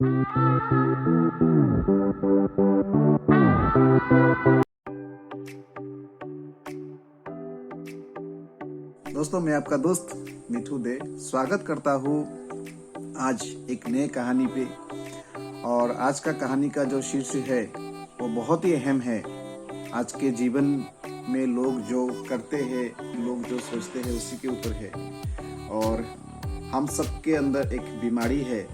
दोस्तों, मैं आपका दोस्त मिठू दे स्वागत करता हूँ आज एक नए कहानी पे। और आज का कहानी का जो शीर्ष है वो बहुत ही अहम है। आज के जीवन में लोग जो करते हैं, लोग जो सोचते हैं, उसी के ऊपर है। और हम सब के अंदर एक बीमारी है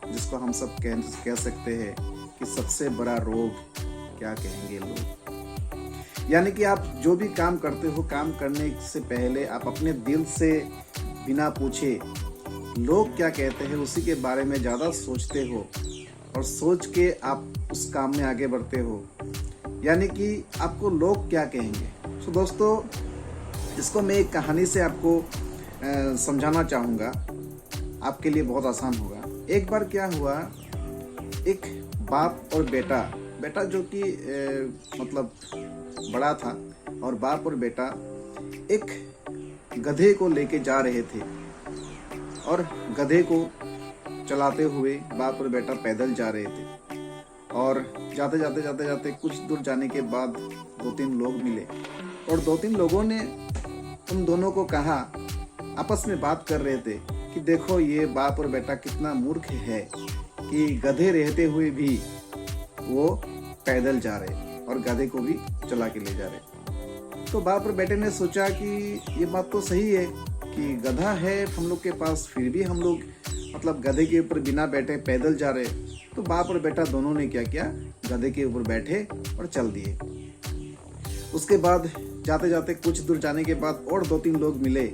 जिसको हम सब कह सकते हैं कि सबसे बड़ा रोग क्या कहेंगे लोग। यानी कि आप जो भी काम करते हो, काम करने से पहले आप अपने दिल से बिना पूछे लोग क्या कहते हैं उसी के बारे में ज़्यादा सोचते हो और सोच के आप उस काम में आगे बढ़ते हो। यानी कि आपको लोग क्या कहेंगे। तो दोस्तों, इसको मैं एक कहानी से आपको समझाना चाहूँगा, आपके लिए बहुत आसान होगा। एक बार क्या हुआ, एक बाप और बेटा जो कि मतलब बड़ा था, और बाप और बेटा एक गधे को लेके जा रहे थे। और गधे को चलाते हुए बाप और बेटा पैदल जा रहे थे। और जाते कुछ दूर जाने के बाद 2-3 लोग मिले, और 2-3 लोगों ने उन दोनों को कहा, आपस में बात कर रहे थे कि देखो ये बाप और बेटा कितना मूर्ख है कि गधे रहते हुए भी वो पैदल जा रहे और गधे को भी चला के ले जा रहे। तो बाप और बेटे ने सोचा कि ये बात तो सही है कि गधा है हम लोग के पास, फिर भी हम लोग मतलब गधे के ऊपर बिना बैठे पैदल जा रहे। तो बाप और बेटा दोनों ने क्या किया, गधे के ऊपर बैठे और चल दिए। उसके बाद जाते कुछ दूर जाने के बाद और 2-3 लोग मिले,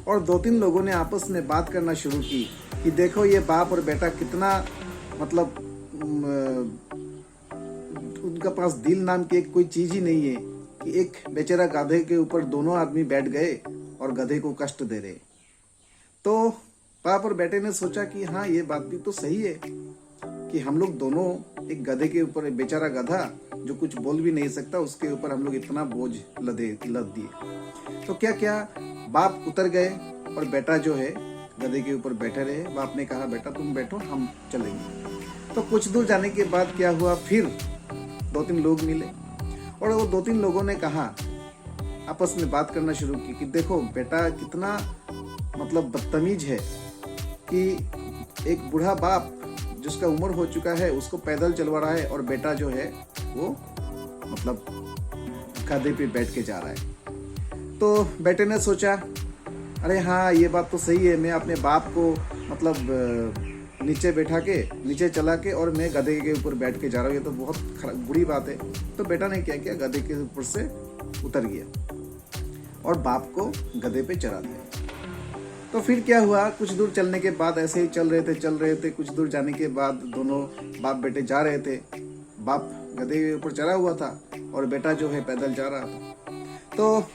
और 2-3 लोगों ने आपस में बात करना शुरू की कि देखो ये बाप और बेटा कितना मतलब उनका पास दिल नाम की कोई चीज ही नहीं है कि एक बेचारा गधे के ऊपर दोनों आदमी बैठ गए और गधे को कष्ट दे रहे। तो बाप और बेटे ने सोचा कि हाँ, ये बात भी तो सही है कि हम लोग दोनों एक गधे के ऊपर, एक बेचारा गधा जो कुछ बोल भी नहीं सकता, उसके ऊपर हम लोग इतना बोझ लद दिए। तो क्या बाप उतर गए और बेटा जो है गधे के ऊपर बैठे रहे। बाप ने कहा, बेटा तुम बैठो, हम चलेंगे। तो कुछ दूर जाने के बाद क्या हुआ, फिर 2-3 लोग मिले, और वो 2-3 लोगों ने कहा, आपस में बात करना शुरू की कि देखो बेटा कितना मतलब बदतमीज है कि एक बूढ़ा बाप जिसका उम्र हो चुका है उसको पैदल चलवा रहा है, और बेटा जो है वो मतलब गधे पे बैठ के जा रहा है। तो बेटे ने सोचा, अरे हाँ, ये बात तो सही है, मैं अपने बाप को मतलब नीचे चला के और मैं गधे के ऊपर बैठ के जा रहा हूँ, ये तो बहुत बुरी बात है। तो बेटा ने क्या किया, गधे के ऊपर से उतर गया और बाप को गधे पे चढ़ा दिया। तो फिर क्या हुआ, कुछ दूर चलने के बाद ऐसे ही चल रहे थे। कुछ दूर जाने के बाद दोनों बाप बेटे जा रहे थे। बाप गधे के ऊपर चढ़ा हुआ था और बेटा जो है पैदल जा रहा था। तो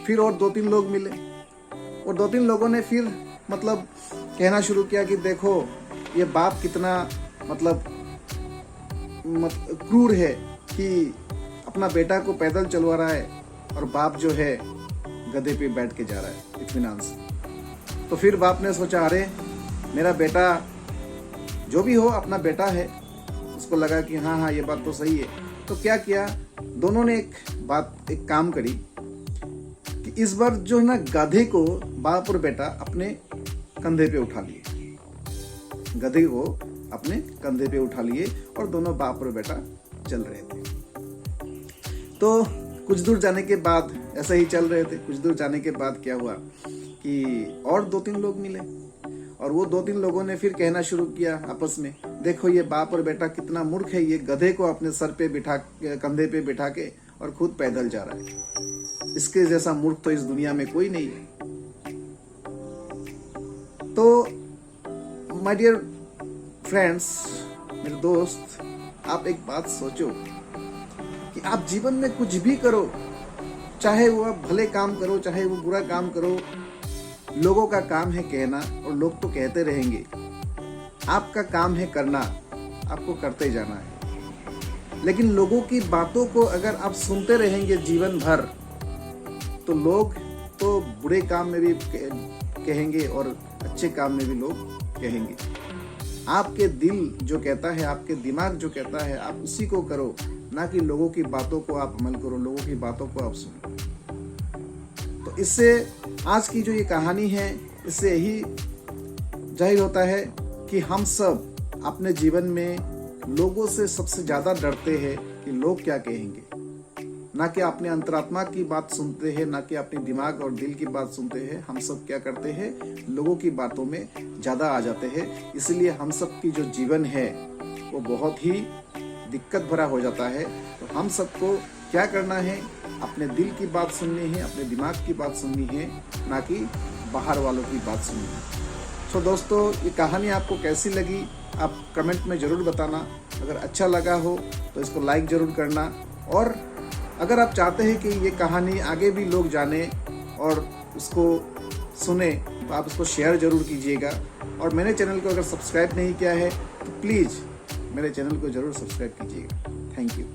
फिर और 2-3 लोग मिले, और 2-3 लोगों ने फिर मतलब कहना शुरू किया कि देखो ये बाप कितना मतलब क्रूर है कि अपना बेटा को पैदल चलवा रहा है, और बाप जो है गधे पे बैठ के जा रहा है इत्मीनान से। तो फिर बाप ने सोचा, अरे मेरा बेटा जो भी हो अपना बेटा है, उसको लगा कि हाँ ये बात तो सही है। तो क्या किया, दोनों ने एक काम करी कि इस बार जो है ना, गधे को बाप और बेटा अपने कंधे पे उठा लिए, गधे को अपने कंधे पे उठा लिए, और दोनों बाप और बेटा चल रहे थे। तो कुछ दूर जाने के बाद ऐसे ही चल रहे थे। कुछ दूर जाने के बाद क्या हुआ कि और 2-3 लोग मिले, और वो 2-3 लोगों ने फिर कहना शुरू किया आपस में, देखो ये बाप और बेटा कितना मूर्ख है, ये गधे को अपने सर पे कंधे पे बिठा के और खुद पैदल जा रहा है, इसके जैसा मूर्ख तो इस दुनिया में कोई नहीं है। तो माय डियर फ्रेंड्स, मेरे दोस्त, आप एक बात सोचो कि आप जीवन में कुछ भी करो, चाहे वो आप भले काम करो, चाहे वो बुरा काम करो, लोगों का काम है कहना, और लोग तो कहते रहेंगे। आपका काम है करना, आपको करते जाना है। लेकिन लोगों की बातों को अगर आप सुनते रहेंगे जीवन भर, तो लोग तो बुरे काम में भी कहेंगे और अच्छे काम में भी लोग कहेंगे। आपके दिल जो कहता है, आपके दिमाग जो कहता है, आप उसी को करो, ना कि लोगों की बातों को आप अमल करो, लोगों की बातों को आप सुनो। तो इससे आज की जो ये कहानी है, इससे यही जाहिर होता है कि हम सब अपने जीवन में लोगों से सबसे ज्यादा डरते हैं कि लोग क्या कहेंगे, ना कि अपने अंतरात्मा की बात सुनते हैं, ना कि अपने दिमाग और दिल की बात सुनते हैं। हम सब क्या करते हैं, लोगों की बातों में ज्यादा आ जाते हैं। इसलिए हम सब की जो जीवन है वो बहुत ही दिक्कत भरा हो जाता है। तो हम सबको क्या करना है, अपने दिल की बात सुननी है, अपने दिमाग की बात सुननी है, ना कि बाहर वालों की बात सुननी है। तो दोस्तों, ये कहानी आपको कैसी लगी आप कमेंट में ज़रूर बताना। अगर अच्छा लगा हो तो इसको लाइक ज़रूर करना, और अगर आप चाहते हैं कि ये कहानी आगे भी लोग जाने और उसको सुने तो आप इसको शेयर ज़रूर कीजिएगा। और मेरे चैनल को अगर सब्सक्राइब नहीं किया है तो प्लीज़ मेरे चैनल को ज़रूर सब्सक्राइब कीजिएगा। Thank you.